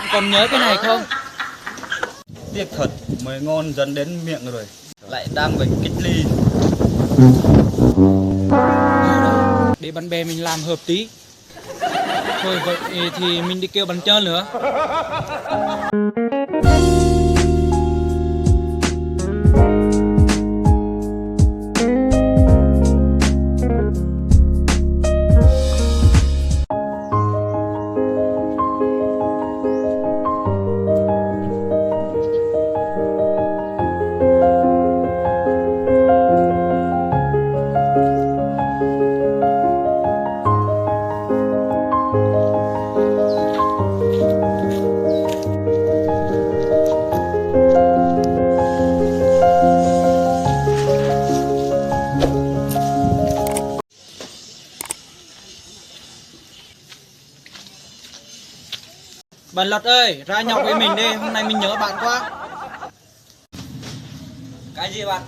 Bạn còn nhớ cái này không? Tiếc thật, mới ngon dần đến miệng rồi, lại đang phải cách ly. Để bạn bè mình làm hợp tí. Thôi vậy thì mình đi kêu bạn chơi nữa. Bạn Lật ơi, ra nhậu với mình đi, hôm nay mình nhớ bạn quá. Cái gì bạn?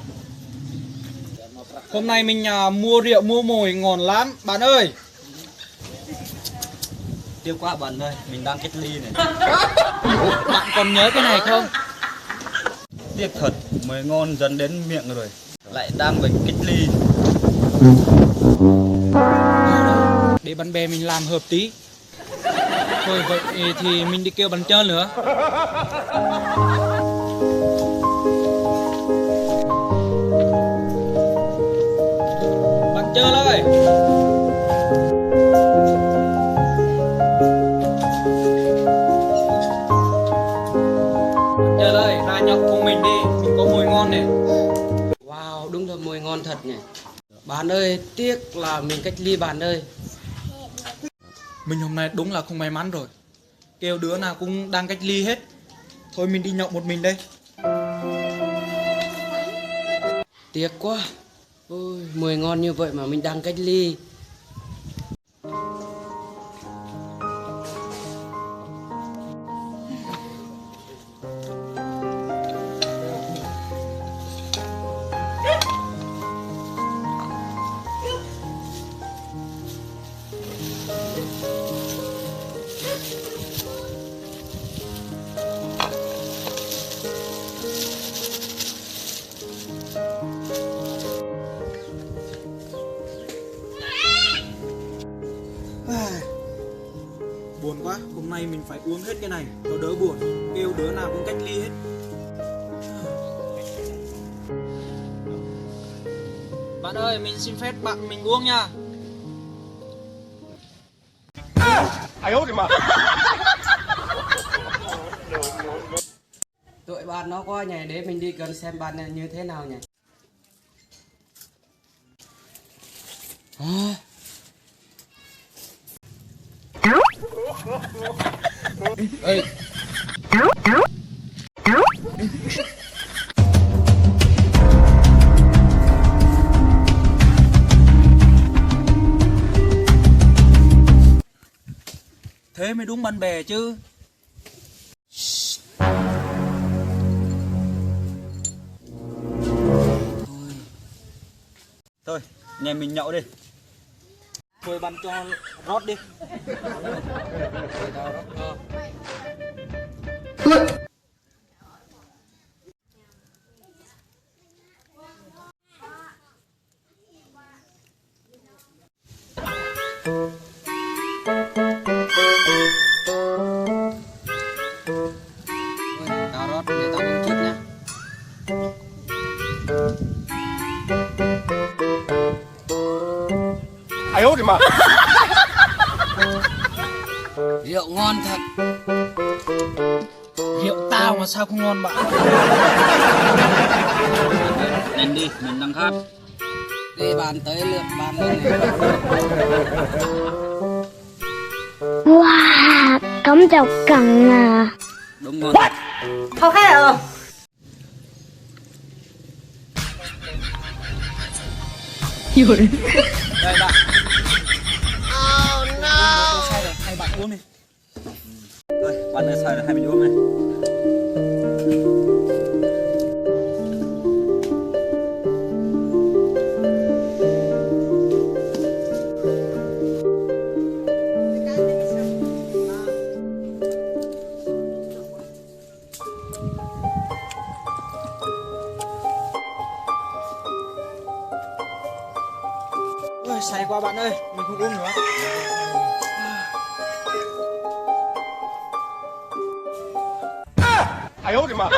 Hôm nay mình mua rượu mua mồi ngon lắm, bạn ơi. Tiếc quá bạn ơi, mình đang cách ly này. Bạn còn nhớ cái này không? Tiếc thật, mới ngon dần đến miệng rồi, lại đang phải cách ly. Để bạn bè mình làm hợp tí. Thôi vậy thì mình đi kêu bạn chơi nữa. Bạn chơi ơi. Bạn chơi ơi, ra nhậu cùng mình đi, mình có mồi ngon này. Wow, đúng là mùi ngon thật nhỉ. Bạn ơi, tiếc là mình cách ly bạn ơi. Mình hôm nay đúng là không may mắn rồi. Kêu đứa nào cũng đang cách ly hết. Thôi mình đi nhậu một mình đây. Tiếc quá. Ôi, mùi ngon như vậy mà mình đang cách ly. Buồn quá, hôm nay mình phải uống hết cái này cho đỡ buồn. Kêu đứa nào cũng cách ly hết. Bạn ơi, mình xin phép bạn mình uống nha. Tụi bạn nó quá nhỉ, để mình đi gần xem bạn này như thế nào nhỉ. À. Ê. Thế mới đúng bạn bè chứ. Thôi, nhà mình nhậu đi. Thôi bạn cho rót đi. Tao rót để tao uống trước nhá. Rượu ngon thật. Rượu tao mà sao không ngon bạn? Nhanh đi, mình đang khát. Để bạn tới lượt bạn lên này. Wow, cắm chọc cẳng à. Đúng ngon. Không hết rồi. Đây bạn. Oh no. Sai rồi, hai bạn uống đi. Thôi, bạn ơi sai rồi, hai mình uống này. say quá bạn ơi, mình không uống nữa. Ai ố kìa mà.